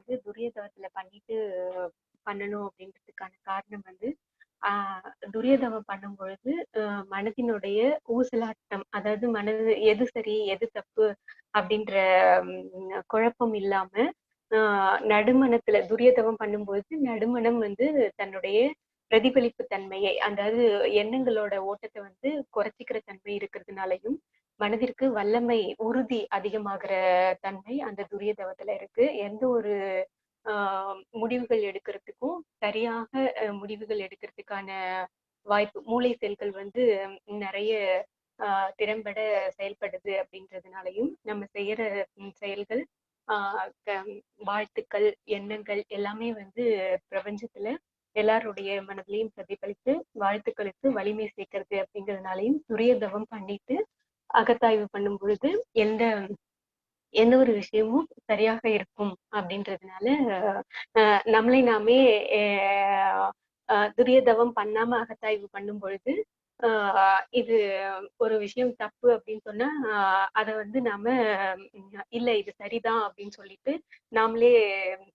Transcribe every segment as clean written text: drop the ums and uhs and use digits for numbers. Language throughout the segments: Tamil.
வந்து துரிய தவத்துல பண்ணிட்டு பண்ணணும் அப்படின்றதுக்கான காரணம் வந்து துரிய தவம் பண்ணும் பொழுது மனதினுடைய ஊசலாட்டம், அதாவது மனது எது சரி எது தப்பு அப்படின்ற குழப்பம் இல்லாம நடுமணத்துல துரிய தவம் பண்ணும்போது நடுமணம் வந்து தன்னுடைய பிரதிபலிப்பு தன்மையை, அதாவது எண்ணங்களோட ஓட்டத்தை வந்து குறைச்சிக்கிற தன்மை இருக்கிறதுனாலையும் மனதிற்கு வல்லமை உறுதி அதிகமாகிற தன்மை அந்த துரிய தவத்துல இருக்கு. எந்த ஒரு முடிவுகள் எடுக்கிறதுக்கும் சரியாக முடிவுகள் எடுக்கிறதுக்கான வாய்ப்பு, மூளை செல்கள் வந்து நிறைய திறம்பட செயல்படுது அப்படின்றதுனாலையும் நம்ம செய்யற செயல்கள் வாழ்த்துக்கள் எண்ணங்கள் எல்லாமே வந்து பிரபஞ்சத்துல எல்லாருடைய மனதிலையும் பிரதிபலித்து வாழ்த்துக்களுக்கு வலிமை சேர்க்கிறது அப்படிங்கிறதுனாலையும் துரிய தவம் பண்ணிட்டு அகத்தாய்வு பண்ணும் பொழுது எந்த எந்த ஒரு விஷயமும் சரியாக இருக்கும் அப்படின்றதுனால நம்மளை நாமே துரிய தவம் பண்ணாம அகத்தாய்வு பண்ணும் பொழுது இது ஒரு விஷயம் தப்பு அப்படின்னு சொன்னா அதை வந்து நாம இல்ல இது சரிதான் அப்படின்னு சொல்லிட்டு நாமளே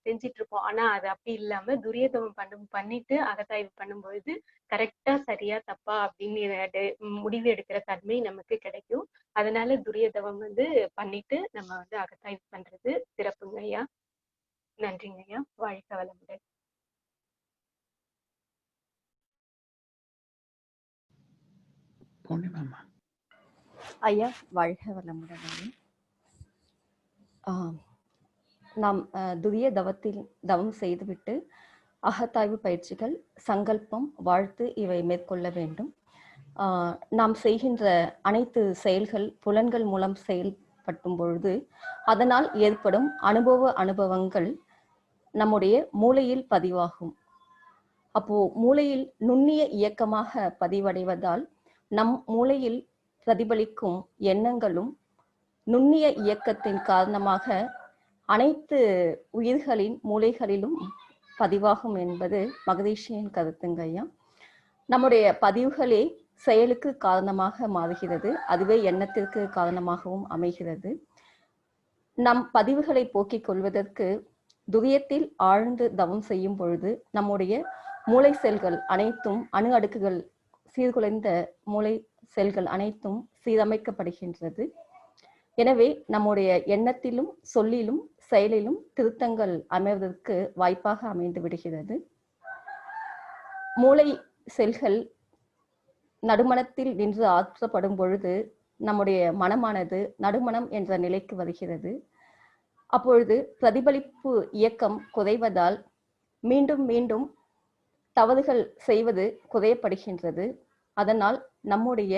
செஞ்சிட்டு இருப்போம். ஆனா அது அப்படி இல்லாம துரியதவம் பண்ணிட்டு அகத்தாய்வு பண்ணும் பொழுது கரெக்டா சரியா தப்பா அப்படின்னு முடிவு எடுக்கிற தன்மை நமக்கு கிடைக்கும். அதனால துரியதவம் வந்து பண்ணிட்டு நம்ம வந்து அகத்தாய்வு பண்றது சிறப்புங்க ஐயா. நன்றிங்க ஐயா. வாழ்க வளமுடன். ஐயா வாழ்க வளமுடன். நாம் துரிய தவம் செய்துவிட்டு அகத்தாய்வு பயிற்சிகள், சங்கல்பம், வாழ்த்து இவை மேற்கொள்ள வேண்டும். நாம் செய்கின்ற அனைத்து செயல்கள் புலன்கள் மூலம் செயல்படும் பொழுது அதனால் ஏற்படும் அனுபவங்கள் நம்முடைய மூளையில் பதிவாகும். அப்போ மூளையில் நுண்ணிய இயக்கமாக பதிவடைவதால் நம் மூளையில் பிரதிபலிக்கும் எண்ணங்களும் நுண்ணிய இயக்கத்தின் காரணமாக அனைத்து உயிர்களின் மூளைகளிலும் பதிவாகும் என்பது மகதீஷியின் கருத்துங்க ஐயா. நம்முடைய பதிவுகளே செயலுக்கு காரணமாக மாறுகிறது, அதுவே எண்ணத்திற்கு காரணமாகவும் அமைகிறது. நம் பதிவுகளை போக்கிக் கொள்வதற்கு துரியத்தில் ஆழ்ந்து தவம் செய்யும் பொழுது நம்முடைய மூளை செல்கள் அனைத்தும், அணு அடுக்குகள் சீர்குலைந்த மூளை செல்கள் அனைத்தும் சீரமைக்கப்படுகின்றது. எனவே நம்முடைய எண்ணத்திலும் சொல்லிலும் செயலிலும் திருத்தங்கள் அமைவதற்கு வாய்ப்பாக அமைந்து விடுகிறது. மூளை செல்கள் நடுமணத்தில் நின்று ஆற்றப்படும் பொழுது நம்முடைய மனமானது நடுமணம் என்ற நிலைக்கு வருகிறது. அப்பொழுது பிரதிபலிப்பு இயக்கம் குறைவதால் மீண்டும் மீண்டும் தவறுகள் செய்வது குறையப்படுகின்றது. அதனால் நம்முடைய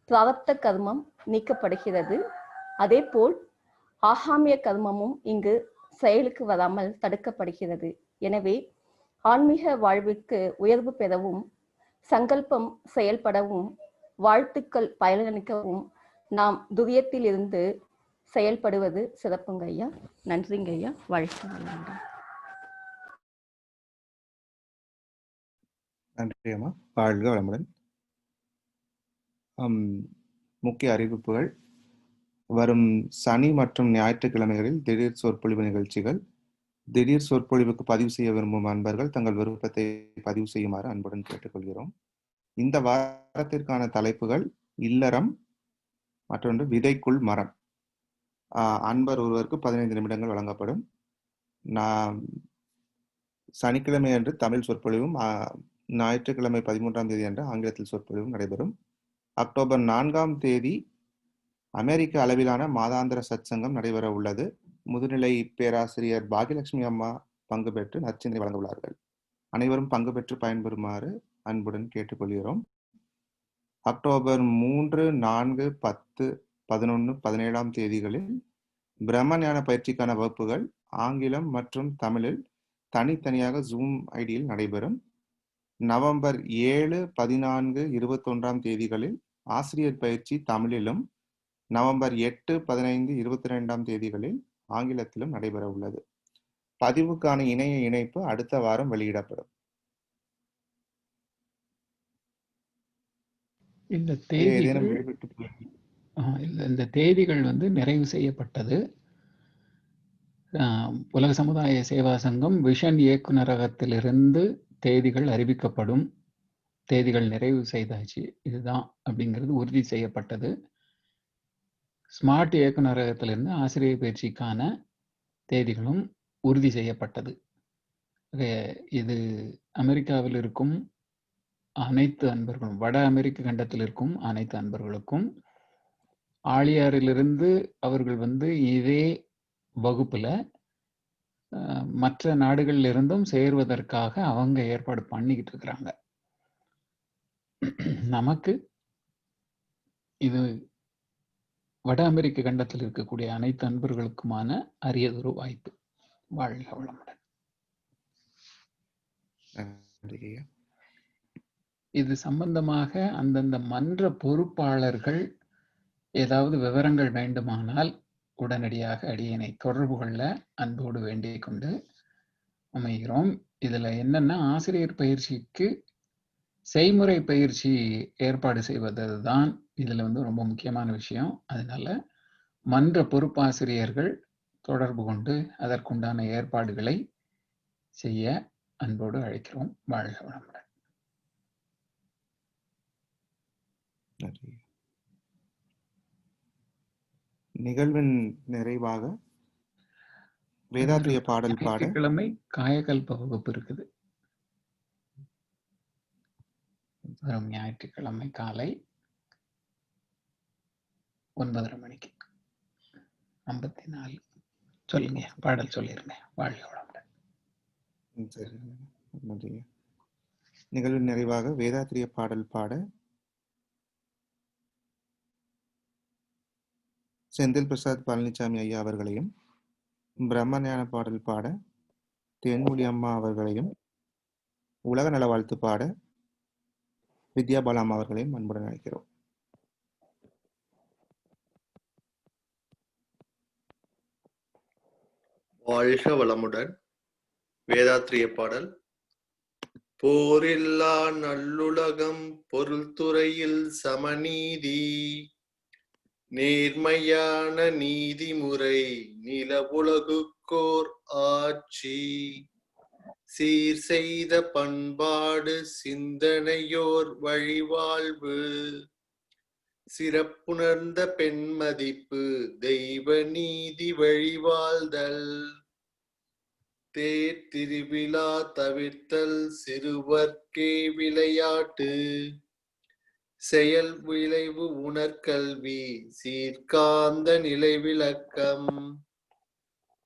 பிராரப்த கர்மம் நீக்கப்படுகிறது. அதே போல் ஆகாமிய கர்மமும் இங்கு செயலுக்கு வராமல் தடுக்கப்படுகிறது. எனவே ஆன்மீக வாழ்வுக்கு உயர்வு பெறவும், சங்கல்பம் செயல்படவும், வாழ்த்துக்கள் பயனளிக்கவும் நாம் துரியத்தில் இருந்து செயல்படுவது சிறப்புங்க ஐயா. நன்றிங்க ஐயா. வாழ்க வளமுடன். நன்றி அம்மா. வாழ்க வளமுடன். முக்கிய அறிவிப்புகள்: வரும் சனி மற்றும் ஞாயிற்றுக்கிழமைகளில் திடீர் சொற்பொழிவு நிகழ்ச்சிகள். திடீர் சொற்பொழிவுக்கு பதிவு செய்ய விரும்பும் அன்பர்கள் தங்கள் விருப்பத்தை பதிவு செய்யுமாறு அன்புடன் கேட்டுக்கொள்கிறோம். இந்த வாரத்திற்கான தலைப்புகள்: இல்லறம், மற்றொன்று விதைக்குள் மரம். அன்பர் ஒருவருக்கு 15 நிமிடங்கள் வழங்கப்படும். சனிக்கிழமை அன்று தமிழ் சொற்பொழிவும், ஞாயிற்றுக்கிழமை 13ஆம் தேதி அன்று ஆங்கிலத்தில் சொற்பொழிவும் நடைபெறும். அக்டோபர் 4ஆம் தேதி அமெரிக்க அளவிலான மாதாந்திர சத்சங்கம் நடைபெற உள்ளது. முதுநிலை பேராசிரியர் பாகியலட்சுமி அம்மா பங்கு பெற்று நற்சிந்தனை வழங்க உள்ளார்கள். அனைவரும் பங்கு பெற்று பயன்பெறுமாறு அன்புடன் கேட்டுக்கொள்கிறோம். அக்டோபர் 3, 4, 10, 11, 17ஆம் தேதிகளில் பிரம்ம ஞான பயிற்சிக்கான வகுப்புகள் ஆங்கிலம் மற்றும் தமிழில் தனித்தனியாக ஜூம் ஐடியில் நடைபெறும். நவம்பர் 7, 14, 21ஆம் தேதிகளில் ஆசிரியர் பயிற்சி தமிழிலும், நவம்பர் 8, 15, 22ஆம் தேதிகளில் ஆங்கிலத்திலும் நடைபெற உள்ளது. பதிவுக்கான இணைய இணைப்பு அடுத்த வாரம் வெளியிடப்படும். இந்த தேதிகள் வந்து நிறைவு செய்யப்பட்டது. உலக சமுதாய சேவா சங்கம் விஷன் இயக்குநரகத்திலிருந்து தேதிகள் அறிவிக்கப்படும், தேதிகள் நிறைவு செய்தாச்சு, இதுதான் அப்படிங்கிறது உறுதி செய்யப்பட்டது. ஸ்மார்ட் இயக்குநரகத்திலிருந்து ஆசிரியர் பயிற்சிக்கான தேதிகளும் உறுதி செய்யப்பட்டது. இது அமெரிக்காவில் இருக்கும் அனைத்து அன்பர்களும், வட அமெரிக்க கண்டத்தில் இருக்கும் அனைத்து அன்பர்களுக்கும் ஆழியாறிலிருந்து அவர்கள் இதே வகுப்புல மற்ற நாடுகளில் இருந்தும் சேர்வதற்காக அவங்க ஏற்பாடு பண்ணிக்கிட்டு இருக்கிறாங்க. நமக்கு இது வட அமெரிக்க கண்டத்தில் இருக்கக்கூடிய அனைத்து அன்பர்களுக்குமான அரியதொரு வாய்ப்பு. வாழ்க வளமுடன். இது சம்பந்தமாக அந்தந்த மன்ற பொறுப்பாளர்கள் ஏதாவது விவரங்கள் வேண்டுமானால் உடனடியாக அடியனை தொடர்பு கொள்ள அன்போடு வேண்டிக் கொண்டு அமைகிறோம். இதுல என்னன்னா, ஆசிரியர் பயிற்சிக்கு செய்முறை பயிற்சி ஏற்பாடு செய்வதுதான் இதுல ரொம்ப முக்கியமான விஷயம். அதனால மன்ற பொறுப்பாசிரியர்கள் தொடர்பு கொண்டு அதற்குண்டான ஏற்பாடுகளை செய்ய அன்போடு அழைக்கிறோம். வாழ்க வளமுடன். நிகழ்வின் நிறைவாக வேதாத்திரிய பாடல் பாட கிழமை காயகல்ப வகுப்பு இருக்குது. வரும் ஞாயிற்றுக்கிழமை காலை 9:30 மணிக்கு 54. சொல்லுங்க, பாடல் சொல்லிருங்க. வாழ்க வளமுடன். சரி, நன்றி. நிகழ்வின் நிறைவாக வேதாத்திரிய பாடல் பாட செந்தில் பிரசாத் பழனிசாமி ஐயா அவர்களையும், பிரம்மஞான பாடல் பாட தேன்மொழி அம்மா அவர்களையும், உலக நல வாழ்த்து பாட வித்யா பாலாம் அவர்களையும் அன்புடன் அழைக்கிறோம். வாழ்க வளமுடன். வேதாத்திரிய பாடல். போரில்லா நல்லுலகம், பொருள் துறையில் சமநீதி, நேர்மையான நீதிமுறை, நில உலகுக்கோர் ஆட்சி, சீர் செய்த பண்பாடு, சிந்தனையோர் வழிவாழ்வு, சிறப்புணர்ந்த பெண்மதிப்பு, தெய்வ நீதி வழிவாழ்தல், தேர் திருவிழா தவிர்த்தல், சிறுவர்க்கே விளையாட்டு, செயல் விளைவு உணர்கல்வி, சீர்காந்த நிலை விளக்கம்,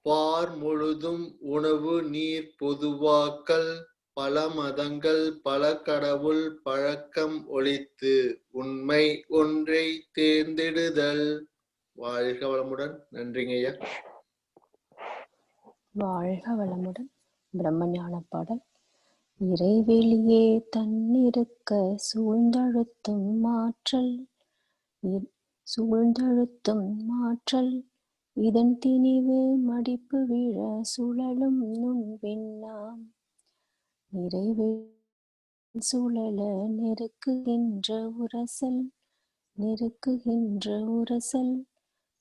பார் முழுதும் உணவு நீர் பொதுவாக்கல், பல மதங்கள் பல கடவுள் பழக்கம் ஒழித்து உண்மை ஒன்றை தேர்ந்தெடுதல். வாழ்க வளமுடன். நன்றிங்க ஐயா. வாழ்க வளமுடன். பிரம்மஞான பாடல். இறைவெளியே தன்னிருக்க சூழ்ந்தழுத்தும் மாற்றல், இதன் திணிவு மடிப்பு விழ சுழலும் நுண்விண்ணாம், நிறைவில் சுழல நெருக்குகின்ற உரசல்,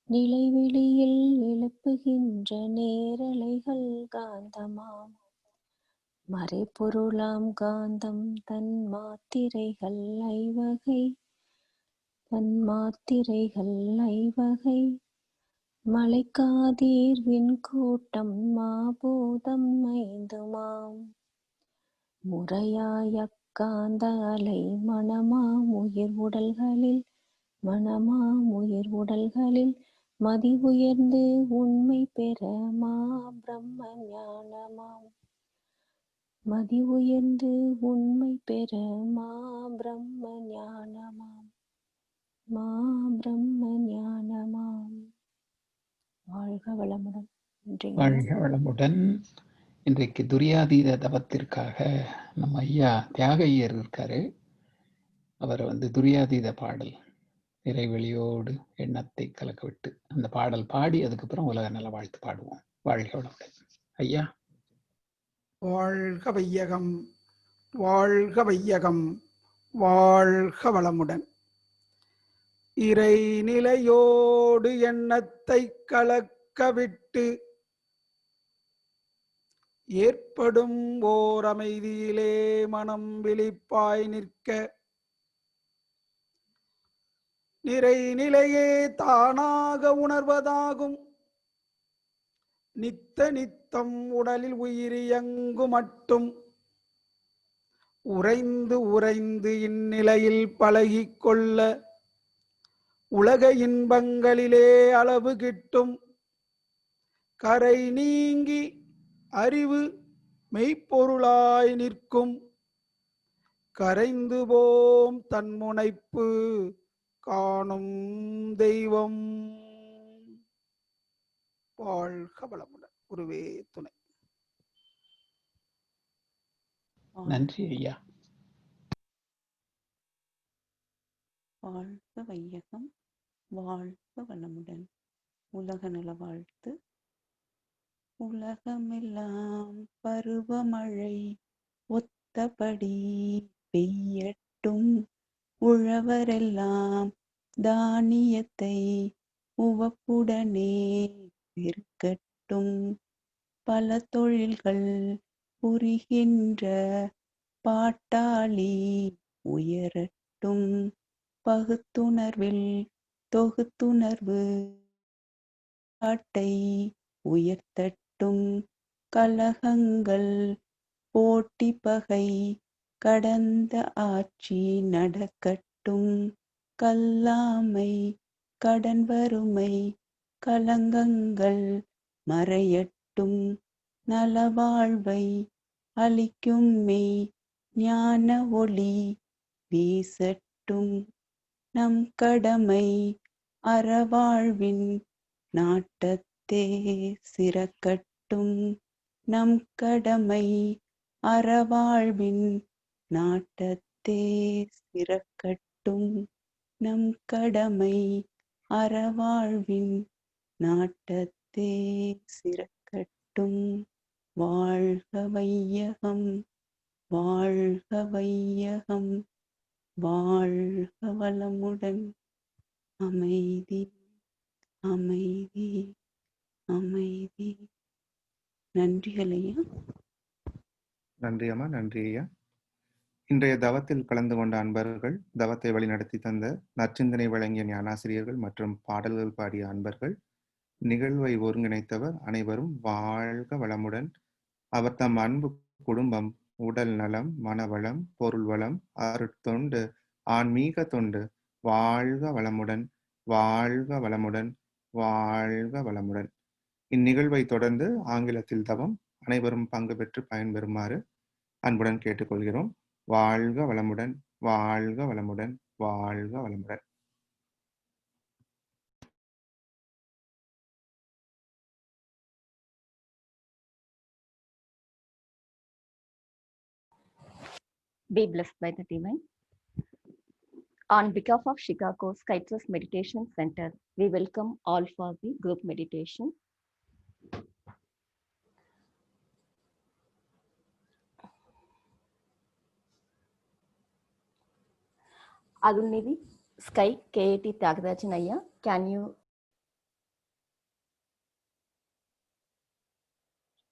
நிலைவெளியில் எழுப்புகின்ற நேரலைகள் காந்தமாம், மறைபொருளாம் காந்தம் தன் மாத்திரைகள் ஐவகை, மலைக்காதீர் விண்கூட்டம் மாபூதம் ஐந்துமாம், முறையாய காந்த அலை மனமாம் உயிர் உடல்களில் மதி உயர்ந்து உண்மை பெற மா பிரம்ம ஞானமாம், மதி உயர்ந்து உண்மை பெற மா பிரம்ம ஞானமாம். வாழ்க வளமுடன். வாழ்க வளமுடன். இன்றைக்கு துரியாதீத தவத்திற்காக நம்ம ஐயா தியாகையர் இருக்காரு. அவர் துரியாதீத பாடல் இறைவெளியோடு எண்ணத்தை கலக்க விட்டு அந்த பாடல் பாடி அதுக்கப்புறம் உலக நல வாழ்த்து பாடுவோம். வாழ்க வளமுடன் ஐயா. வாழ்க வையகம், வாழ்க வையகம், வாழ்க வளமுடன். இறைநிலையோடு எண்ணத்தை கலக்க விட்டு ஏற்படும் ஓர் அமைதியிலே மனம் விழிப்பாய் நிற்க நிறை நிலையே தானாக உணர்வதாகும். நித்த நித்தம் உடலில் உயிரியங்கு மட்டும் உறைந்து உறைந்து இந்நிலையில் பழகிக் கொள்ள உலக இன்பங்களிலே அளவு கிட்டும். கரை நீங்கி அறிவு மெய்ப்பொருளாய் நிற்கும். கரைந்து போம் தன்முனைப்பு காணும் தெய்வம். வாழ்க வளமுடன். குருவே துணை. நன்றி ஐயா. வாழ்க வையகம், வாழ்க வளமுடன். உலக நல வாழ்த்து. உலகமெல்லாம் பருவமழை ஒத்தபடி பெய்யட்டும். உழவரெல்லாம் தானியத்தை உவப்புடனே பெருக்கட்டும். பல தொழில்கள் புரிகின்ற பாட்டாளி உயரட்டும். பகுத்துணர்வில் தொகுத்துணர்வு பாட்டை உயர்த்தட்டும். கலகங்கள் போட்டி பகை கடந்த ஆட்சி நடக்கட்டும். கல்லாமை கடன் வறுமை கலங்கங்கள் மறையட்டும். நலவாழ்வை அளிக்கும் மெய் ஞான ஒளி வீசட்டும். நம் கடமை அறவாழ்வின் நாட்டத்தே சிறக்கட்டும். நம் கடமை அறவாழ்வின் நாட்டத்தே சிறக்கட்டும். நம் கடமை அறவாழ்வின் நாட்டத்தே சிறக்கட்டும். வாழ்க வையகம், வாழ்க வையகம், வாழ்க வளமுடன். அமைதி, அமைதி, அமைதி. நன்றிகள் ஐயா. நன்றி அம்மா. நன்றி ஐயா. இன்றைய தவத்தில் கலந்து கொண்ட அன்பர்கள், தவத்தை வழிநடத்தி தந்த நற்சிந்தனை வழங்கிய ஞானாசிரியர்கள் மற்றும் பாடல்கள் பாடிய அன்பர்கள், நிகழ்வை ஒருங்கிணைத்தவர் அனைவரும் வாழ்க வளமுடன். அவர் தம் அன்பு குடும்பம் உடல் நலம், மனவளம், பொருள் வளம், அருட்தொண்டு, ஆன்மீக தொண்டு வாழ்க வளமுடன், வாழ்க வளமுடன், வாழ்க வளமுடன். இந்நிகழ்வை தொடர்ந்து ஆங்கிலத்தில் தவம் அனைவரும் பங்கு பெற்று பயன்பெறுமாறு அன்புடன் கேட்டுக்கொள்கிறோம். வாழ்க வளமுடன், வாழ்க வளமுடன், வாழ்க வளமுடன். Be blessed by the divine. On behalf of Chicago Skytrust Meditation Center, we welcome all for the group meditation. Adulnivi Sky KAT Tyagarajan Ayya, can you?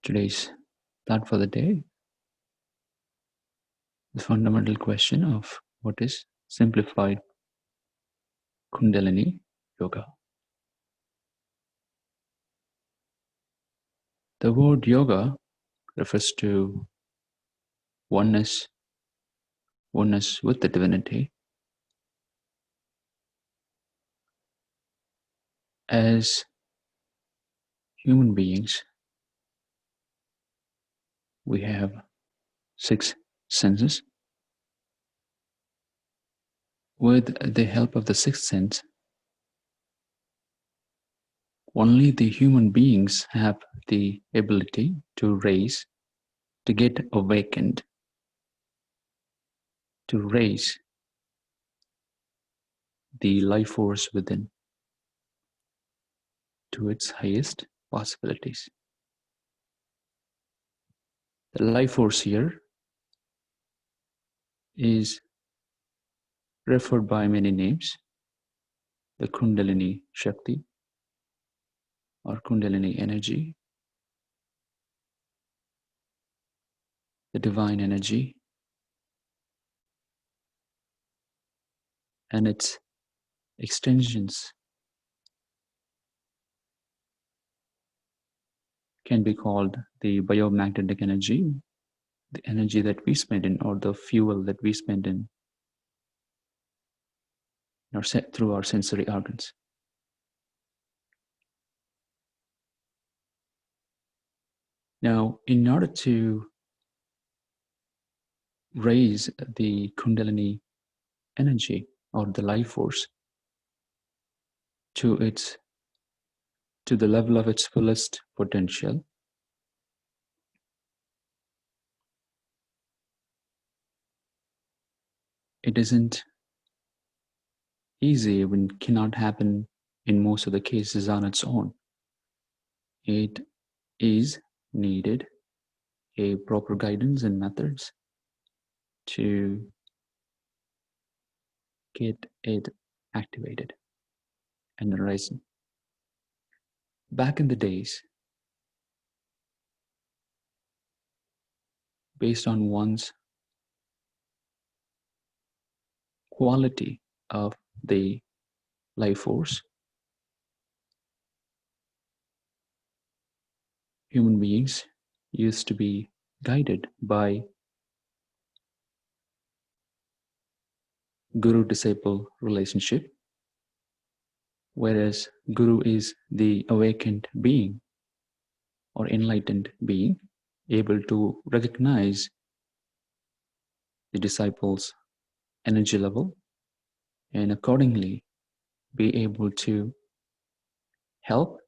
Today's thought for the day, the fundamental question of what is simplified Kundalini Yoga. The word yoga refers to oneness with the divinity. As human beings, we have 6 senses. With the help of the 6th sense, only the human beings have the ability to raise, to get awakened, to raise the life force within to its highest possibilities. The life force here is referred by many names: the Kundalini Shakti or Kundalini energy, the divine energy and its extensions can be called the biomagnetic energy, the energy that we spend in, or the fuel that we spend in through our sensory organs. Now, in order to raise the Kundalini energy or the life force to the level of its fullest potential, it isn't easy when it cannot happen in most of the cases on its own. It is needed a proper guidance and methods to get it activated and rising. Back in the days, based on one's quality of the life force, human beings used to be guided by guru-disciple relationship, whereas guru is the awakened being or enlightened being, able to recognize the disciple's energy level and accordingly be able to help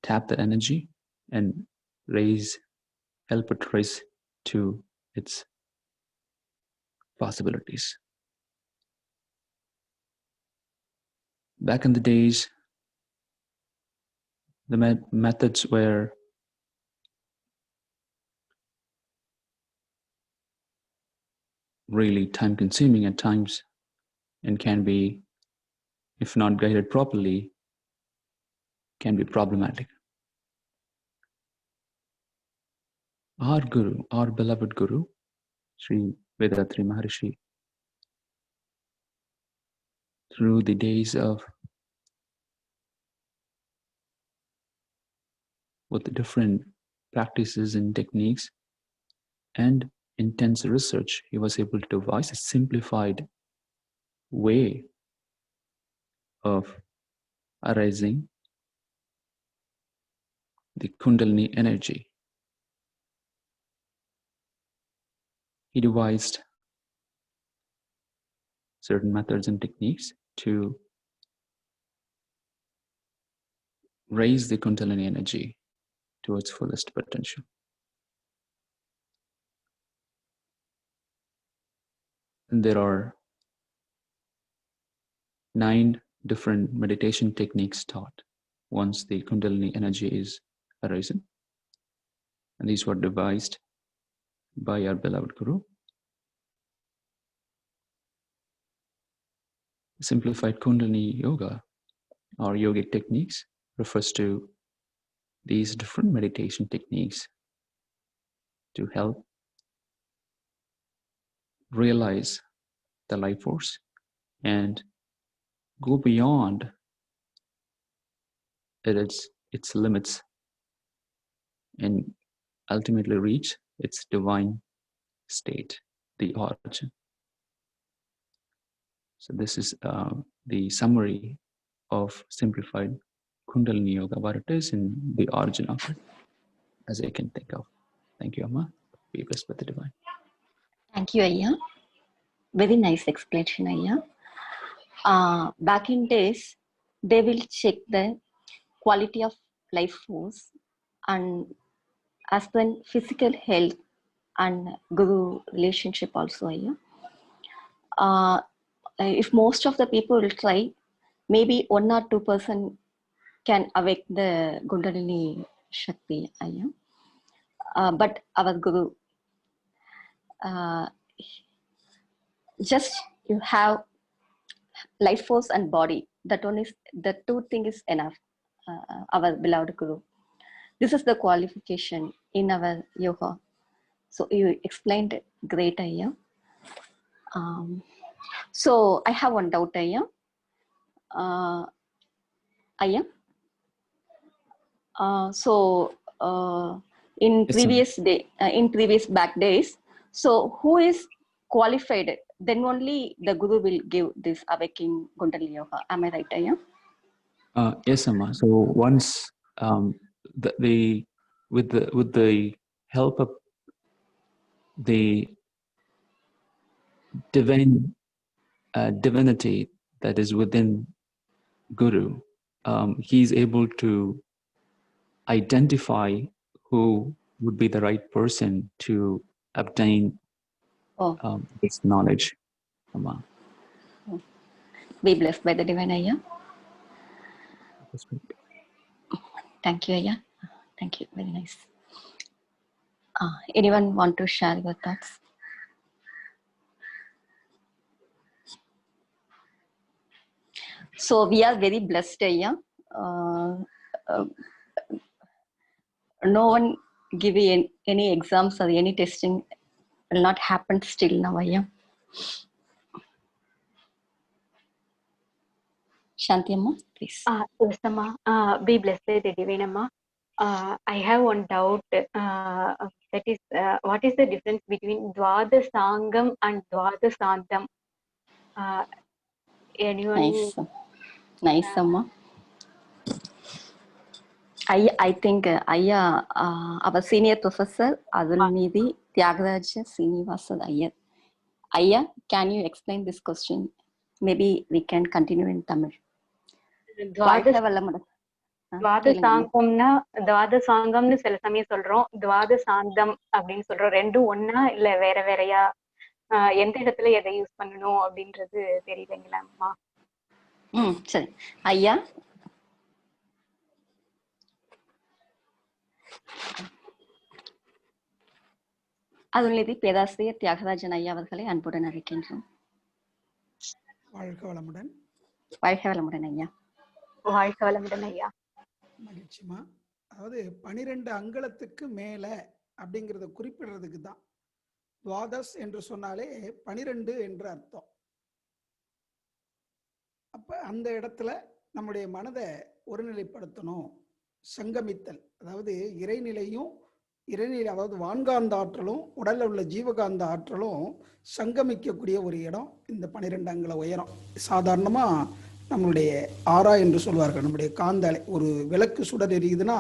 tap the energy and help it rise to its possibilities. Back in the days, the methods were really time consuming at times and can be, if not guided properly, can be problematic. Our Guru, our beloved Guru, Sri Vethathiri Maharishi, through the days of with the different practices and techniques and intense research, he was able to devise a simplified way of arising the Kundalini energy. He devised certain methods and techniques to raise the Kundalini energy to its fullest potential. And there are 9 different meditation techniques taught once the Kundalini energy is arisen. And these were devised by our beloved Guru. Simplified Kundalini Yoga or yogic techniques refers to these different meditation techniques to help realize the life force and go beyond its limits and ultimately reach its divine state, the origin. So this is the summary of simplified Kundalini Yoga, what it is and the origin of it, as I can think of. Thank you, Amma. Be blessed with the divine. Thank you, Ayya. Very nice explanation, Ayya. Back in days, they will check the quality of life force and as well physical health and guru relationship also, Ayya. If most of the people will try, maybe 1 or 2% can awake the Kundalini Shakti, Ayya. But our Guru, just you have life force and body. That one is, the 2 things is enough. Our beloved Guru. This is the qualification in our yoga. So you explained great, Ayya. So I have one doubt, Ayya. Ayya. So in Yes, ma'am. previous back days, so who is qualified? Then only the Guru will give this awakening Kundalini Yoga. Am I right, Ayya? Yes, Amma. So once with the help of the divinity that is within Guru, he's able to identify who would be the right person to obtain this knowledge. Amma. Be blessed by the divine, Ayya. Thank you, Ayya. Thank you. Very nice. Anyone want to share your thoughts? So we are very blessed, Ayya. No one give any exams or any testing will not happen still now, Ayya. Shanti Amma, please. Yes, Amma. Be blessed by the divine, Amma. I have one doubt. That is, what is the difference between Dvada Sangam and Dvada Santam? Anyone? Nice, Amma. I think Ayya, our senior professor Adulnidhi Tyagaraja Srinivasa Iyer. Ayya, can you explain this question? Maybe we can continue in Tamil. துவாத சாங்கம்னு சில சமயம் சொல்றோம், துவாத சாந்தம் அப்படின்னு சொல்றோம். ரெண்டும் ஒன்னா இல்ல வேற வேறையா? எந்த இடத்துல எதை யூஸ் பண்ணணும் அப்படின்றது தெரியலைங்களா அம்மா? சரி ஐயா. அருள்நிதி பேராசிரியர் தியாகராஜன் ஐயா அவர்களை அன்புடன் அழைக்கின்றோம். வாழ்க வளமுடன். வாழ்க வளமுடன் ஐயா. வாழ்க வளமுடன் ஐயா. மகிழ்ச்சிமா. அதாவது 12 அங்குலத்துக்கு மேல அப்படிங்கிறத குறிப்பிடுறதுக்கு தான் துவாதஸ் என்று சொன்னாலே 12 என்று அர்த்தம். அப்ப அந்த இடத்துல நம்முடைய மனதை ஒருநிலைப்படுத்தணும், சங்கமித்தல், அதாவது இறைநிலையும் அதாவது வான்காந்த ஆற்றலும் உடல்ல உள்ள ஜீவகாந்த ஆற்றலும் சங்கமிக்கக்கூடிய ஒரு இடம் இந்த 12 அங்குல உயரம். சாதாரணமா நம்மளுடைய ஆரா என்று சொல்வார்கள். நம்முடைய காந்த அலை, ஒரு விளக்கு சுடர் எரியுதுன்னா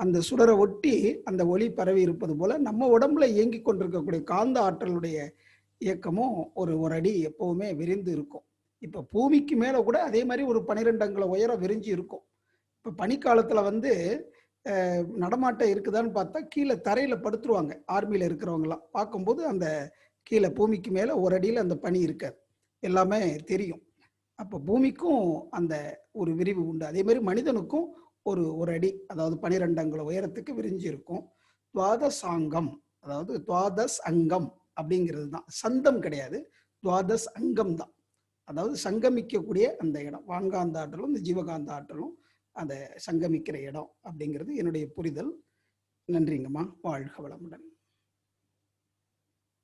அந்த சுடரை ஒட்டி அந்த ஒளி பரவி இருப்பது போல நம்ம உடம்புல இயங்கி கொண்டிருக்கக்கூடிய காந்த ஆற்றலுடைய இயக்கமும் ஒரு அடி எப்பவுமே விரிந்து இருக்கும். இப்ப பூமிக்கு மேல கூட அதே மாதிரி ஒரு 12 அங்குல உயரம் விரிஞ்சு இருக்கும். இப்ப பனிக்காலத்துல நடமாட்டம் இருக்குதான்னு பார்த்தா கீழே தரையில படுத்துருவாங்க. ஆர்மியில இருக்கிறவங்கலாம் பார்க்கும்போது அந்த கீழே பூமிக்கு மேல ஒரு அடியில அந்த பனி இருக்காது, எல்லாமே தெரியும். அப்போ பூமிக்கும் அந்த ஒரு விரிவு உண்டு. அதே மாதிரி மனிதனுக்கும் ஒரு அடி, அதாவது 12 அங்குல உயரத்துக்கு விரிஞ்சு இருக்கும். துவாதஸ் அங்கம், அதாவது துவாதஸ் அங்கம் அப்படிங்கிறது தான், சந்தம் கிடையாது, துவாதஸ் அங்கம் தான். அதாவது சங்கமிக்கக்கூடிய அந்த இடம், வான்காந்த ஆற்றலும் இந்த ஜீவகாந்த ஆற்றலும் அந்த சங்கமிக்கிற இடம் அப்படிங்கிறது என்னுடைய புரிதல். நன்றிங்கம்மா. வாழ்க வளமுடன்.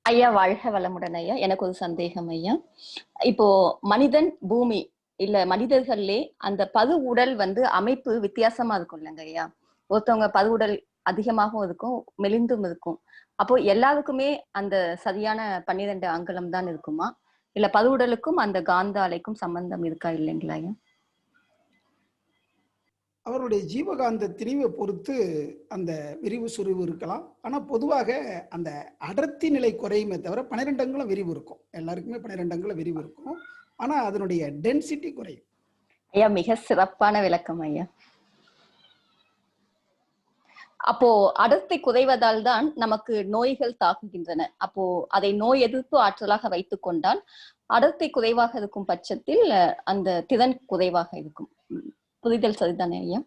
ஐயா வாழ்க வளமுடன் ஐயா. எனக்கு ஒரு சந்தேகம் ஐயா. இப்போ மனிதன், பூமி இல்ல மனிதர்கள்லே அந்த பது உடல் அமைப்பு வித்தியாசமா இருக்கும் இல்லைங்க ஐயா? ஒருத்தவங்க பது உடல் அதிகமாகவும் இருக்கும், மெலிந்தும் இருக்கும். அப்போ எல்லாருக்குமே அந்த சரியான 12 அங்குலம் தான் இருக்குமா, இல்ல பது உடலுக்கும் அந்த காந்த அலைக்கும் சம்பந்தம் இருக்கா இல்லைங்களா ஐயா? அவருடைய ஜீவகாந்த திரிவை பொறுத்து அந்த விரிவு சுரிவு இருக்கலாம். ஆனா பொதுவாக அந்த அடர்த்தி நிலை குறையுமே தவிர 12 அங்குலம் விரிவு இருக்கும். எல்லாருக்குமே 12 அங்குலம் விரிவு இருக்கும். ஆனா அதனுடைய டென்சிட்டி குறையும். ஐயா மிக சிறப்பான விளக்கம் ஐயா. அப்போ அடர்த்தி குறைவதால் தான் நமக்கு நோய்கள் தாக்குகின்றன. அப்போ அதை நோய் எதிர்ப்பு ஆற்றலாக வைத்துக் கொண்டால் அடர்த்தி குறைவாக இருக்கும் பட்சத்தில் அந்த திறன் குறைவாக இருக்கும். புரிதல் சரிதானே ஐயா?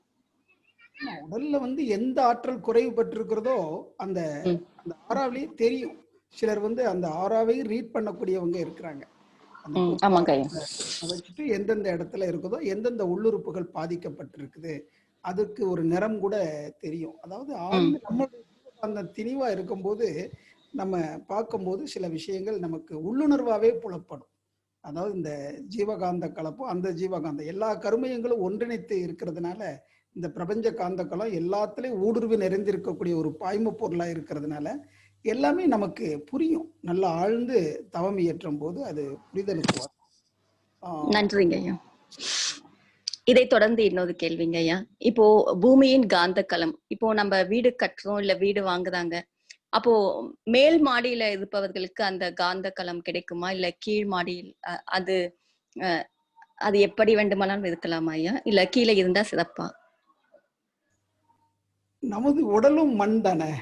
உடல்ல எந்த ஆற்றல் குறைவு பெற்றிருக்கிறதோ அந்த ஆறாவிலேயே தெரியும். சிலர் அந்த ஆறாவை ரீட் பண்ணக்கூடியவங்க இருக்கிறாங்க. வச்சுட்டு எந்தெந்த இடத்துல இருக்குதோ, எந்தெந்த உள்ளுறுப்புகள் பாதிக்கப்பட்டிருக்குது, அதுக்கு ஒரு நிறம் கூட தெரியும். அதாவது அந்த திணிவா இருக்கும்போது நம்ம பார்க்கும்போது சில விஷயங்கள் நமக்கு உள்ளுணர்வாகவே புலப்படும். அதாவது இந்த ஜீவகாந்த கலப்பும் அந்த ஜீவகாந்தம் எல்லா கருமையங்களும் ஒன்றிணைத்து இருக்கிறதுனால இந்த பிரபஞ்ச காந்த களம் எல்லாத்துலேயும் ஊடுருவி நிறைந்திருக்கக்கூடிய ஒரு பாய்ம பொருளாக இருக்கிறதுனால எல்லாமே நமக்கு புரியும். நல்லா ஆழ்ந்து தவம் இயற்றும் போது அது புரிதலுக்கு வரும். நன்றிங்க ஐயா. இதை தொடர்ந்து இன்னொரு கேள்விங்க ஐயா. இப்போ பூமியின் காந்த களம், இப்போ நம்ம வீடு கட்டுறோம் இல்ல வீடு வாங்குறாங்க, அப்போ மேல் மாடியில இருப்பவர்களுக்கு அந்த காந்த களம் கிடைக்குமா, இல்ல கீழ் மாடியில் அது அது எப்படி வேண்டுமானாலும் இருக்கலாமா ஐயா, இல்ல கீழே இருந்தா சிறப்பா? நமது உடலும் மண் தானே.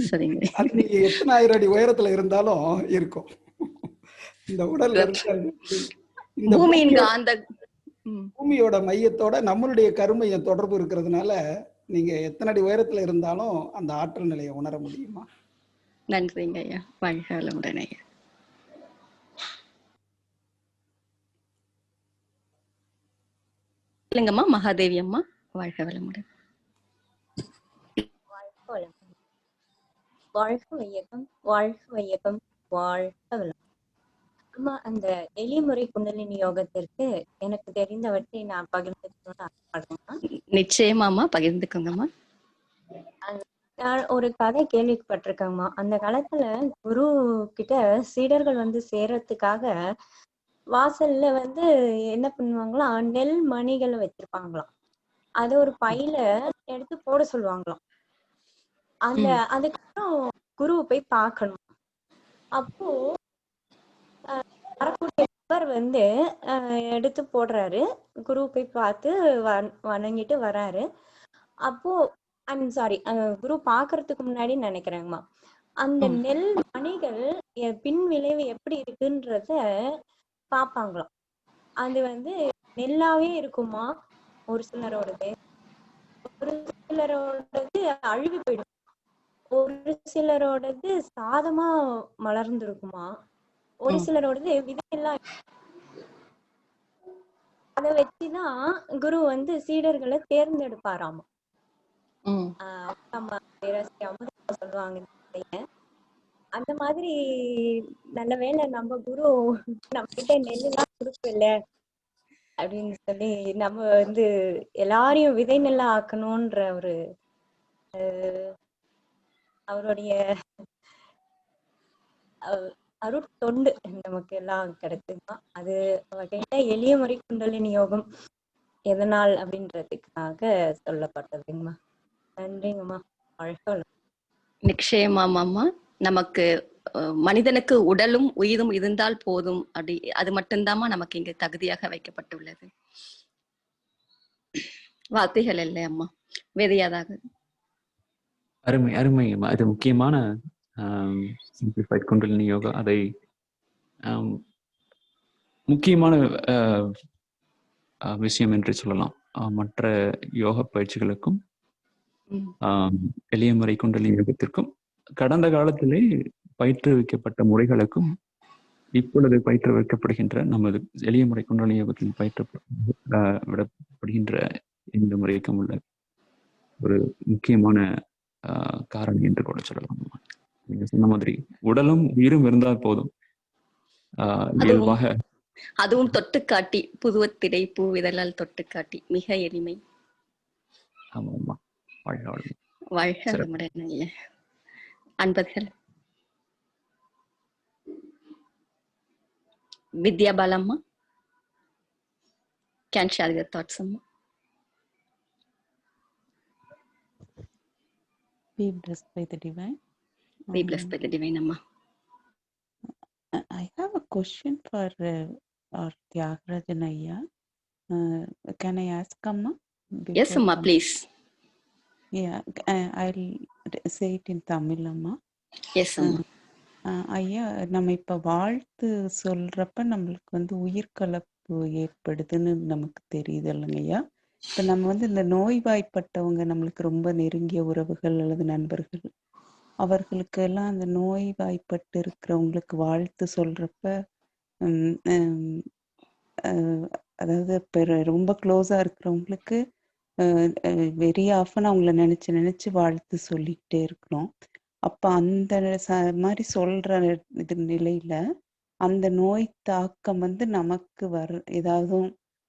சரிங்க. அது நீங்க எத்தனை ஆயிரம் அடி உயரத்துல இருந்தாலும் இருக்கும். இந்த உடல் இந்த பூமியின் காந்த பூமியோட மையத்தோட நம்மளுடைய கருமையம் தொடர்பு இருக்கிறதுனால நீங்க எத்தனை அடி உயரத்துல இருந்தாலும் அந்த ஆற்றல் நிலையை உணர முடியுமா? நன்றிங்க ஐயா. வாழ்க வளமுடன் ஐயா. இல்லைங்கம்மா மகாதேவி அம்மா, வாழ்க வளமுடன். வாழ்க வையகம், வாழ்க வையகம், வாழ்க வளம். அம்மா, அந்த எளிய முறை குண்டலினி யோகத்திற்கு எனக்கு தெரிந்தவற்றை நான் பகிர்ந்துக்கணும்னு ஆசைப்படுறேன். நிச்சயமாமா, பகிர்ந்துக்கோங்கம்மா. ஒரு கதை கேள்விப்பட்டிருக்கேங்கம்மா. அந்த காலத்துல குரு கிட்ட சீடர்கள் சேரத்துக்காக வாசல்ல என்ன பண்ணுவாங்களாம், நெல் மணிகளை வச்சிருப்பாங்களாம். அது ஒரு பையில எடுத்து போட சொல்லுவாங்களாம். அதுக்கப்புறம் குருவை போய் பார்க்கணும். அப்போ வரக்கூடிய எடுத்து போடுறாரு. குரு போய் பார்த்து வணங்கிட்டு வராரு. அப்போ சாரி, குரு பாக்குறதுக்கு முன்னாடி நினைக்கிறேங்கம்மா, அந்த நெல் மணிகள் பின் விளைவு எப்படி இருக்குன்றத பாப்பாங்களாம். அது நெல்லாவே இருக்குமா, ஒரு சிலரோடது அழுவி போயிடும், ஒரு சிலரோடது சாதமா மலர்ந்து இருக்குமா, ஒரு சிலரோடது விதையெல்லாம். அத வச்சுதான் குரு சீடர்களை தேர்ந்தெடுப்பாராமா. சொல்லுவாங்க. அந்த மாதிரி நல்ல வேளை நம்ம குரு நம்ம கிட்ட நெல்லாம் கொடுக்கல அப்படின்னு சொல்லி நம்ம எல்லாரையும் விதை நெல்லா ஆக்கணும்ன்ற ஒரு அவருடைய அருட்தொண்டு நமக்கு எல்லாம் கிடைக்குமா. அது வகையில எளிய முறை குண்டலினி யோகம் எதனால் அப்படின்றதுக்காக சொல்லப்பட்டதுங்கம்மா. நன்றிங்கம்மா. நிச்சயமாமாம்மா. நமக்கு மனிதனுக்கு உடலும் உயிரும் இருந்தால் போதும், அப்படி அது மட்டும்தாம்மா நமக்கு இங்கு தகுதியாக வைக்கப்பட்டுள்ளது. வார்த்தைகள் இல்லை அம்மா, வேதியாதாக. அருமை அருமை. அது முக்கியமான சிம்பிளிஃபைட் குண்டலினி யோகா. அதை முக்கியமான விஷயம் என்று சொல்லலாம். மற்ற யோக பயிற்சிகளுக்கும் எளிய முறை குண்டலினி யோகத்திற்கும் கடந்த காலத்திலே பயிற்றுவிக்கப்பட்ட முறைகளுக்கும் இப்பொழுது பயிற்றுவிக்கப்படுகின்ற நமது எளிய முறை குண்டலினி யோகத்தில் விடப்படுகின்ற இந்த முறைக்கும் உள்ள ஒரு முக்கியமான காரணம் என்று கூட சொல்லலாம். நீங்க சொன்ன மாதிரி உடலும் உயிரும் இருந்தால் போதும். இயல்பாக அதுவும் தொட்டுக்காட்டி, புதுவத்திடை பூவிதழால் தொட்டுக்காட்டி, மிக எளிமை. ஆமாம்மா. வாழ்க வளமுடன். அன்பர்கள் வித்யா Balamma, can share your thoughts amma. Be blessed by the divine. Be blessed by the divine amma. I have a question for our Tyagarajan Ayya. Can I ask amma? Yes amma, please. Yeah, I'll say it in Tamil amma. Yes amma. ஐயா, நம்ம இப்ப வாழ்த்து சொல்றப்ப நம்மளுக்கு உயிர் கலப்பு ஏற்படுதுன்னு நமக்கு தெரியுது இல்லைங்க ஐயா. இப்ப நம்ம இந்த நோய்வாய்ப்பட்டவங்க, நம்மளுக்கு ரொம்ப நெருங்கிய உறவுகள் அல்லது நண்பர்கள், அவர்களுக்கு எல்லாம் அந்த நோய்வாய்ப்பட்டு இருக்கிறவங்களுக்கு வாழ்த்து சொல்றப்ப அதாவது ரொம்ப க்ளோஸா இருக்கிறவங்களுக்கு வெரி ஆஃபன் அவங்கள நினைச்சு வாழ்த்து சொல்லிக்கிட்டே இருக்கிறோம். அப்ப அந்த மாதிரி சொல்ற இது நிலையில அந்த நோய் தாக்கம் வந்து நமக்கு ஏதாவது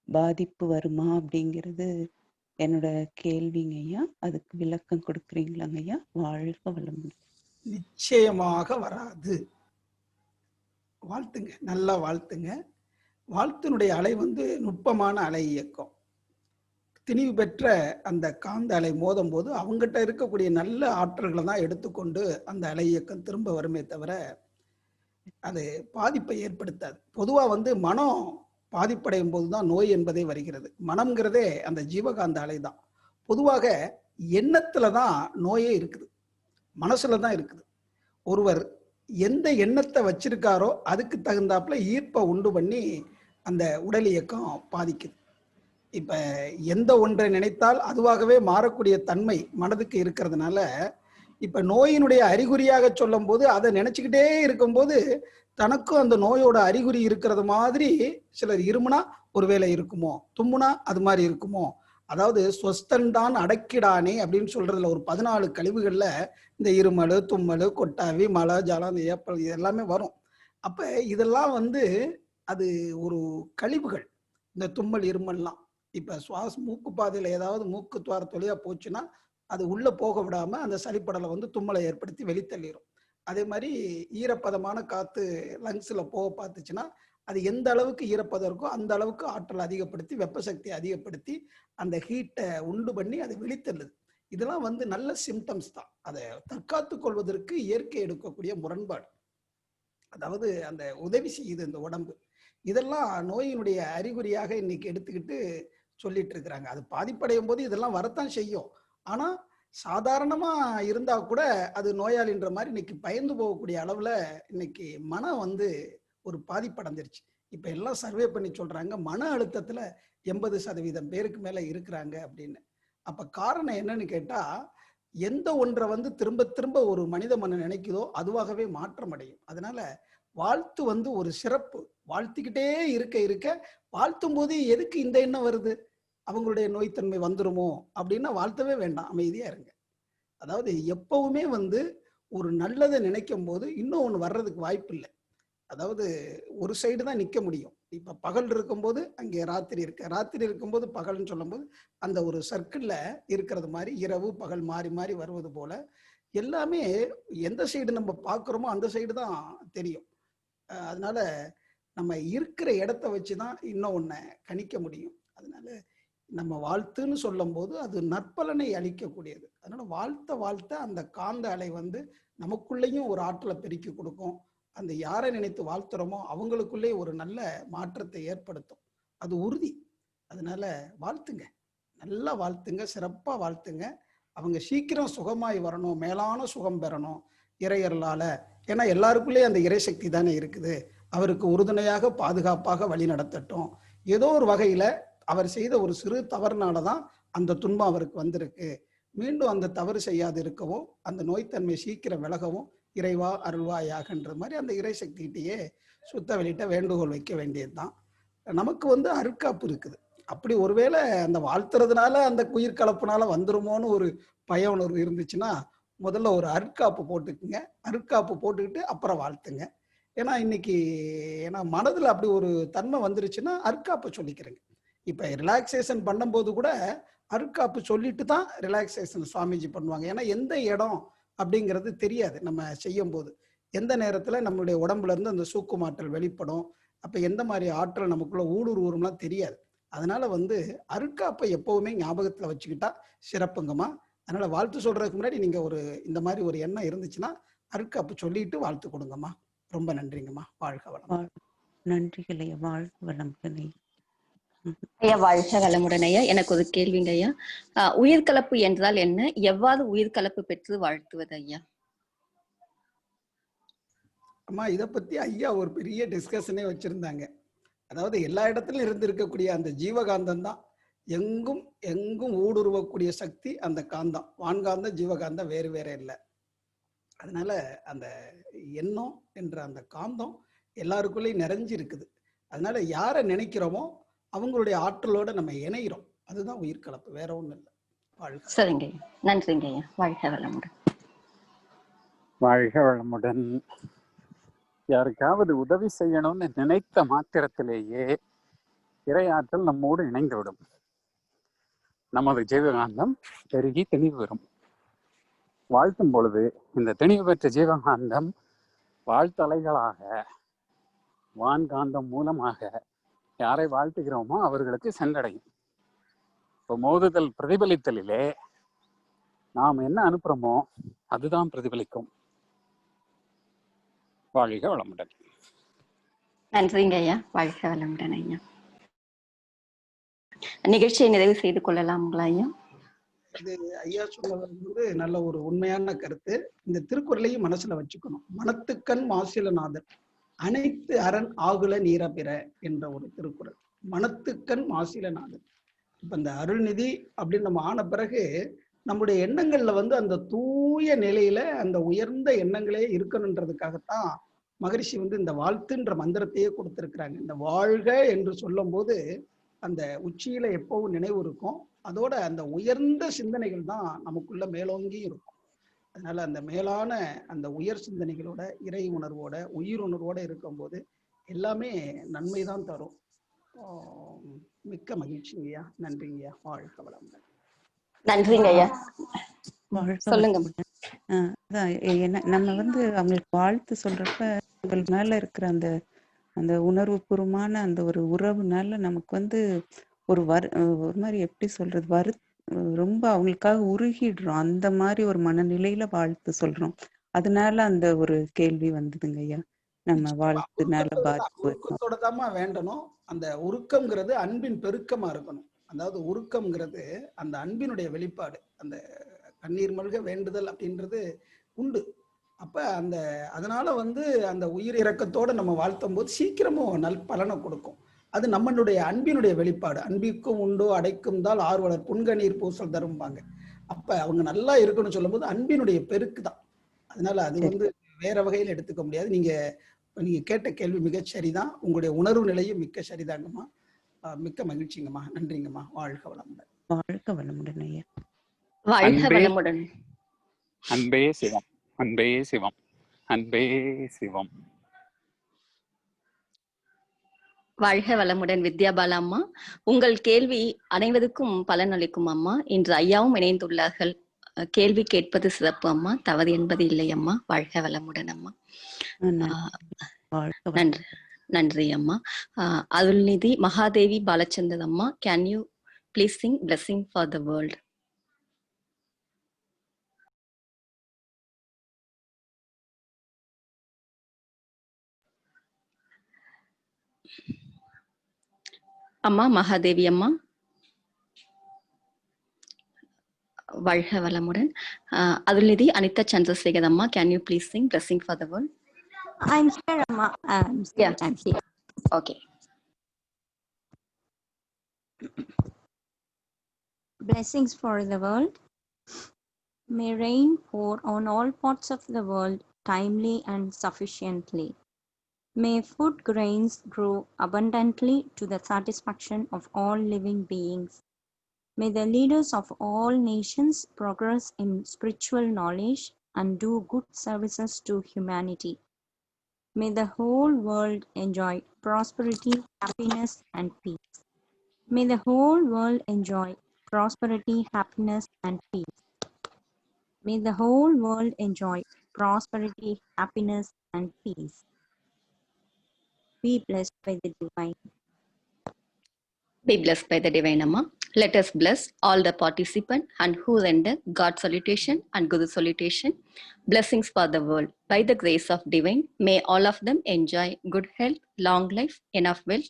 பாதிப்பு வருமா அப்படிங்கிறது என்னோட கேள்விங்க ஐயா. அதுக்கு விளக்கம் கொடுக்குறீங்களாங்க ஐயா? வாழ்க வளமுடன். நிச்சயமாக வராது. வாழ்த்துங்க, நல்லா வாழ்த்துங்க. வாழ்த்தினுடைய அலை வந்து நுட்பமான அலை இயக்கம். திணிவு பெற்ற அந்த காந்த அலை மோதும் போது அவங்ககிட்ட இருக்கக்கூடிய நல்ல ஆற்றல்களை தான் எடுத்துக்கொண்டு அந்த அலை இயக்கம் திரும்ப வருமே தவிர அது பாதிப்பை ஏற்படுத்தாது. பொதுவாக வந்து மனம் பாதிப்படையும் போது தான் நோய் என்பதே வருகிறது. மனம்ங்கிறதே அந்த ஜீவகாந்த அலை தான். பொதுவாக எண்ணத்துல தான் நோயே இருக்குது, மனசுல தான் இருக்குது. ஒருவர் எந்த எண்ணத்தை வச்சிருக்காரோ அதுக்கு தகுந்தாப்புல ஈர்ப்பை உண்டு பண்ணி அந்த உடல் இயக்கம் பாதிக்குது. இப்ப எந்த ஒன்றை நினைத்தால் அதுவாகவே மாறக்கூடிய தன்மை மனதுக்கு இருக்கிறதுனால இப்ப நோயினுடைய அறிகுறியாக சொல்லும் போது அதை நினைச்சுக்கிட்டே இருக்கும்போது தனக்கும் அந்த நோயோட அறிகுறி இருக்கிறது மாதிரி சிலர் இருமுனா ஒருவேளை இருக்குமோ, தும்முனா அது மாதிரி இருக்குமோ. அதாவது சொஸ்தன்தான் அடக்கிடானே அப்படின்னு சொல்றதுல ஒரு 14 கழிவுகள்ல இந்த இருமல், தும்மல், கொட்டாவி, மழை, ஜலம், ஏப்பல் இது எல்லாமே வரும். அப்ப இதெல்லாம் வந்து அது ஒரு கழிவுகள். இந்த தும்மல், இருமல்லாம் இப்ப மூக்கு பாதையில ஏதாவது மூக்கு துவாரத்தொழியா போச்சுன்னா அது உள்ள போக விடாம அந்த சளிப்படலை வந்து தும்மலை ஏற்படுத்தி வெளித்தள்ளிடும். அதே மாதிரி ஈரப்பதமான காத்து லங்ஸ்ல போக பார்த்துச்சுன்னா அது எந்த அளவுக்கு ஈரப்பதம் இருக்கோ அந்த அளவுக்கு ஆற்றல் அதிகப்படுத்தி வெப்ப சக்தியை அதிகப்படுத்தி அந்த ஹீட்டை உண்டு பண்ணி அதை வெளித்தள்ளுது. இதெல்லாம் வந்து நல்ல சிம்டம்ஸ் தான். அதை தற்காத்து கொள்வதற்கு இயற்கை எடுக்கக்கூடிய முரண்பாடு. அதாவது அந்த உதவி செய்யுது இந்த உடம்பு. இதெல்லாம் நோயினுடைய அறிகுறியாக இன்னைக்கு எடுத்துக்கிட்டு சொல்லிட்டு இருக்கிறாங்க. அது பாதிப்படையும் போது இதெல்லாம் வரத்தான் செய்யும். ஆனா சாதாரணமா இருந்தா கூட அது நோயாளின்ற மாதிரி இன்னைக்கு பயந்து போகக்கூடிய அளவுல இன்னைக்கு மனம் வந்து ஒரு பாதிப்படைஞ்சிருச்சு. இப்ப எல்லாம் சர்வே பண்ணி சொல்றாங்க மன அழுத்தத்துல 80% பேருக்கு மேல இருக்கிறாங்க அப்படின்னு. அப்ப காரணம் என்னன்னு கேட்டா எந்த ஒன்றை வந்து திரும்ப திரும்ப ஒரு மனித மனம் நினைக்குதோ அதுவாகவே மாற்றம் அடையும். அதனால வாழ்த்து வந்து ஒரு சிறப்பு. வாழ்த்திக்கிட்டே இருக்க இருக்க வாழ்த்தும் போது எதுக்கு இந்த எண்ணம் வருது, அவங்களுடைய நோய்த்தன்மை வந்துருமோ அப்படின்னா வாழ்த்தவே வேண்டாம், அமைதியா இருங்க. அதாவது எப்பவுமே வந்து ஒரு நல்லதை நினைக்கும் போது இன்னும் ஒன்று வர்றதுக்கு வாய்ப்பு இல்லை. அதாவது ஒரு சைடு தான் நிற்க முடியும். இப்ப பகல் இருக்கும்போது அங்கே ராத்திரி இருக்கு, ராத்திரி இருக்கும்போது பகல்னு சொல்லும் போது அந்த ஒரு சர்க்கிள்ல இருக்கிறது மாதிரி இரவு பகல் மாறி மாறி வருவது போல எல்லாமே எந்த சைடு நம்ம பார்க்குறோமோ அந்த சைடு தான் தெரியும். அதனால நம்ம இருக்கிற இடத்த வச்சுதான் இன்னும் ஒன்ன கணிக்க முடியும். அதனால நம்ம வாழ்த்துன்னு சொல்லும் போது அது நற்பலனை அளிக்கக்கூடியது. அதனால வாழ்த்த அந்த காந்த அலை வந்து நமக்குள்ளேயும் ஒரு ஆற்றலை பெருக்கி கொடுக்கும். அந்த யாரை நினைத்து வாழ்த்துறோமோ அவங்களுக்குள்ளே ஒரு நல்ல மாற்றத்தை ஏற்படுத்தும். அது உறுதி. அதனால வாழ்த்துங்க, நல்லா வாழ்த்துங்க, சிறப்பா வாழ்த்துங்க. அவங்க சீக்கிரம் சுகமாய் வரணும், மேலான சுகம் பெறணும் இறையர்களால. ஏன்னா எல்லாருக்குள்ளேயும் அந்த இறைசக்தி தானே இருக்குது. அவருக்கு உறுதுணையாக பாதுகாப்பாக வழி நடத்தட்டும். ஏதோ ஒரு வகையில அவர் செய்த ஒரு சிறு தவறுனாலதான் அந்த துன்பம் அவருக்கு வந்திருக்கு. மீண்டும் அந்த தவறு செய்யாது இருக்கவும் அந்த நோய்த்தன்மை சீக்கிரம் விலகவும் இறைவா அருள்வாயாகன்ற மாதிரி அந்த இறைசக்திகிட்டேயே சுத்த வெளியிட்ட வேண்டுகோள் வைக்க வேண்டியதுதான். நமக்கு வந்து அருட்காப்பு இருக்குது. அப்படி ஒருவேளை அந்த வாழ்த்துறதுனால அந்த உயிர் கலப்புனால வந்துருமோன்னு ஒரு பய உணர்வு இருந்துச்சுன்னா முதல்ல ஒரு அருட்காப்பு போட்டுக்குங்க. அருட்காப்பு போட்டுக்கிட்டு அப்புறம் வாழ்த்துங்க. ஏன்னா இன்னைக்கு மனதுல அப்படி ஒரு தன்மை வந்துருச்சுன்னா அருட்காப்பை சொல்லிக்கிறேங்க. இப்ப ரிலாக்ஸேஷன் பண்ணும்போது கூட அருட்காப்பு சொல்லிட்டு தான் ரிலாக்ஸேஷன் சுவாமிஜி பண்ணுவாங்க. ஏன்னா எந்த இடம் அப்படிங்கிறது தெரியாது. நம்ம செய்யும் போது எந்த நேரத்துல நம்மளுடைய உடம்புல இருந்து அந்த சூக்குமாற்றல் வெளிப்படும், அப்ப எந்த மாதிரி ஆற்றல் நமக்குள்ள ஊடுருவரும்லாம் தெரியாது. அதனால வந்து அருட்காப்பை எப்பவுமே ஞாபகத்துல வச்சுக்கிட்டா சிறப்புங்கம்மா. அதனால வாழ்த்து சொல்றதுக்கு முன்னாடி நீங்க ஒரு இந்த மாதிரி ஒரு எண்ணம் இருந்துச்சுன்னா அருட்காப்பு சொல்லிட்டு வாழ்த்து கொடுங்கம்மா. ரொம்ப நன்றிங்கம்மா. வாழ்க வளம். நன்றிகள் ஐயா. வாழ்க வளமுடன் ஐயா. வாழ்க வளமுடன் ஐயா. எனக்கு ஒரு கேள்விங்க ஐயா. உயிர்கலப்பு என்றால் என்ன? எவ்வாறு உயிர்கலப்பு பெற்று வாழ்த்துவது ஐயா? அம்மா இதை பத்தி ஐயா ஒரு பெரிய டிஸ்கஷனே வச்சிருந்தாங்க. அதாவது எல்லா இடத்துலயும் இருந்து இருக்கக்கூடிய அந்த ஜீவகாந்தம் தான் எங்கும் எங்கும் ஊடுருவக்கூடிய சக்தி அந்த காந்தம். வான்காந்தம் ஜீவகாந்தம் வேறு வேற இல்லை. அதனால அந்த எண்ணம் என்ற அந்த காந்தம் எல்லாருக்குள்ளேயும் நிறைஞ்சு இருக்குது. அதனால யாரை நினைக்கிறோமோ அவங்களுடைய ஆற்றலோட நம்ம இணைகிறோம். அதுதான் உயிர் கலப்பு, வேற ஒண்ணும் இல்லை. வாழ்க. சரிங்க ஐயா, நன்றிங்க ஐயா. வாழ்க வளமுடன். வாழ்க வளமுடன். யாருக்காவது உதவி செய்யணும்னு நினைத்த மாத்திரத்திலேயே இறையாற்றல் நம்மோடு இணைந்துவிடும். நமது ஜீவகாந்தம் பெருகி தெளிவு வரும். வாழ்த்தும் பொழுது இந்த தெளிவு பெற்ற ஜீவகாந்தம் வாழ்த்தலைகளாக வான்காந்தம் மூலமாக யாரை வாழ்த்துகிறோமோ அவர்களுக்கு சென்றடையும். இப்போ மோதுதல் பிரதிபலித்தலிலே நாம் என்ன அனுப்புறோமோ அதுதான் பிரதிபலிக்கும். வாழ்க வளமுடன். நன்றிங்க ஐயா. வாழ்க வளமுடன் ஐயா. நிகழ்ச்சியை நிறைவு செய்து கொள்ளலாம்களா ஐயா? இது ஐயா சொன்னது நல்ல ஒரு உண்மையான கருத்து. இந்த திருக்குறளையும் மனசுல வச்சுக்கணும். மனத்துக்கண் மாசிலநாதன் அனைத்து அரண் ஆகுல நீரபிற என்ற ஒரு திருக்குறள். மனத்துக்கண் மாசிலநாதன். இப்ப இந்த அருள்நிதி அப்படின்னு நம்ம ஆன பிறகு நம்முடைய எண்ணங்கள்ல அந்த தூய நிலையில அந்த உயர்ந்த எண்ணங்களே இருக்கணுன்றதுக்காகத்தான் மகரிஷி இந்த வாழ்த்துன்ற மந்திரத்தையே கொடுத்திருக்கிறாங்க. இந்த வாழ்க என்று சொல்லும் போது அந்த உச்சியில எப்பவும் நினைவு இருக்கும். அதோட அந்த உயர்ந்த சிந்தனைகள் தான் நமக்குள்ள மேலோங்கி இருக்கும். அதனால அந்த மேலான அந்த உயர் சிந்தனைகளோட இறை உணர்வோட உயிர் உணர்வோட இருக்கும்போது எல்லாமே நன்மைதான் தரும். மிக்க மகிழ்ச்சிங்கய்யா. நன்றிங்கய்யா. வாழ்க வளமுடன். நன்றிங்க ஐயா. சொல்லுங்க. நம்ம அவங்களுக்கு வாழ்த்து சொல்றப்ப அவங்களுக்கு மேல இருக்கிற அந்த அந்த உணர்வு பூர்வமான அந்த ஒரு உறவுனால நமக்கு ஒரு ஒரு மாதிரி எப்படி சொல்றது, ரொம்ப அவங்களுக்காக உருகிடுறோம். அந்த மாதிரி ஒரு மனநிலையில வாழ்த்து சொல்றோம். அதனால அந்த ஒரு கேள்வி வந்ததுங்க ஐயா. நம்ம வாழ்த்துனால உருக்கத்தோட தாமா வேண்டணும். அந்த உருக்கம்ங்கிறது அன்பின் பெருக்கமா இருக்கணும். அதாவது உருக்கம்ங்கிறது அந்த அன்பினுடைய வெளிப்பாடு. அந்த கண்ணீர் மல்க வேண்டுதல் அப்படின்றது உண்டு. அப்ப அதனால அந்த உயிர் இரக்கத்தோட நம்ம வாழ்த்தும் போது சீக்கிரமும் நல் பலனை கொடுக்கும். அது நம்மளுடைய அன்பினுடைய வெளிப்பாடு. அன்பிற்கும் உண்டோ அடைக்கும் தால் ஆர்வலர் புன்கணீர் பூசல் தரும்பாங்க. அப்ப அவங்க நல்லா இருக்கணும்னு சொல்லும் போது அன்பினுடைய பெருக்கு தான். அதனால அது வேற வகையில் எடுத்துக்க முடியாது. நீங்க கேட்ட கேள்வி மிகச் சரிதான். உங்களுடைய உணர்வு நிலையும் மிக்க சரிதாங்கம்மா. மிக்க மகிழ்ச்சிங்கம்மா. நன்றிங்கம்மா. வாழ்க வளமுடன். வாழ்க வளமுடன் ஐயா. வாழ்க வளமுடன். அன்பே சிவம், அன்பே சிவம், அன்பே சிவம். வாழ்க வளமுடன் வித்யாபாலா அம்மா. உங்கள் கேள்வி அனைவருக்கும் பலனளிக்கும் அம்மா. இன்று ஐயாவும் இணைந்துள்ளார்கள். கேள்வி கேட்பது சிறப்பு அம்மா, தவறு என்பது இல்லை அம்மா. வாழ்க வளமுடன் அம்மா. நன்றி, நன்றி அம்மா. அருள்நிதி மகாதேவி பாலச்சந்தர் அம்மா, can you please Singh blessing for the world? அம்மா மகாதேவி அம்மா. வாழ்க வளமுடன். அருள்நிதி அனிதா சந்திரசேகர் அம்மா, can you please Singh blessing for the world? I'm here, Amma. Yeah, I'm here. Okay. Blessings for the world. May rain pour on all parts of the world timely and sufficiently. May food grains grow abundantly to the satisfaction of all living beings. May the leaders of all nations progress in spiritual knowledge and do good services to humanity. May the whole world enjoy prosperity, happiness, and peace. May the whole world enjoy prosperity, happiness, and peace. May the whole world enjoy prosperity, happiness, and peace. Be blessed by the divine. Be blessed by the divine Amma. Let us bless all the participants and who render God salutation and Guru salutation. Blessings for the world. By the grace of divine, may all of them enjoy good health, long life, enough wealth,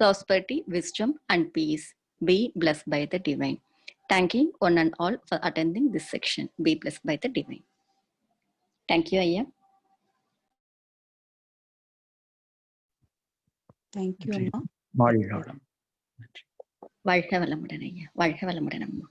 prosperity, wisdom, and peace. Be blessed by the divine. Thanking one and all for attending this section. Be blessed by the divine. Thank you, Ayya. Thank you, Amma. வாழ்க வளமுடன் ஐயா. வாழ்க வளமுடன் அம்மா.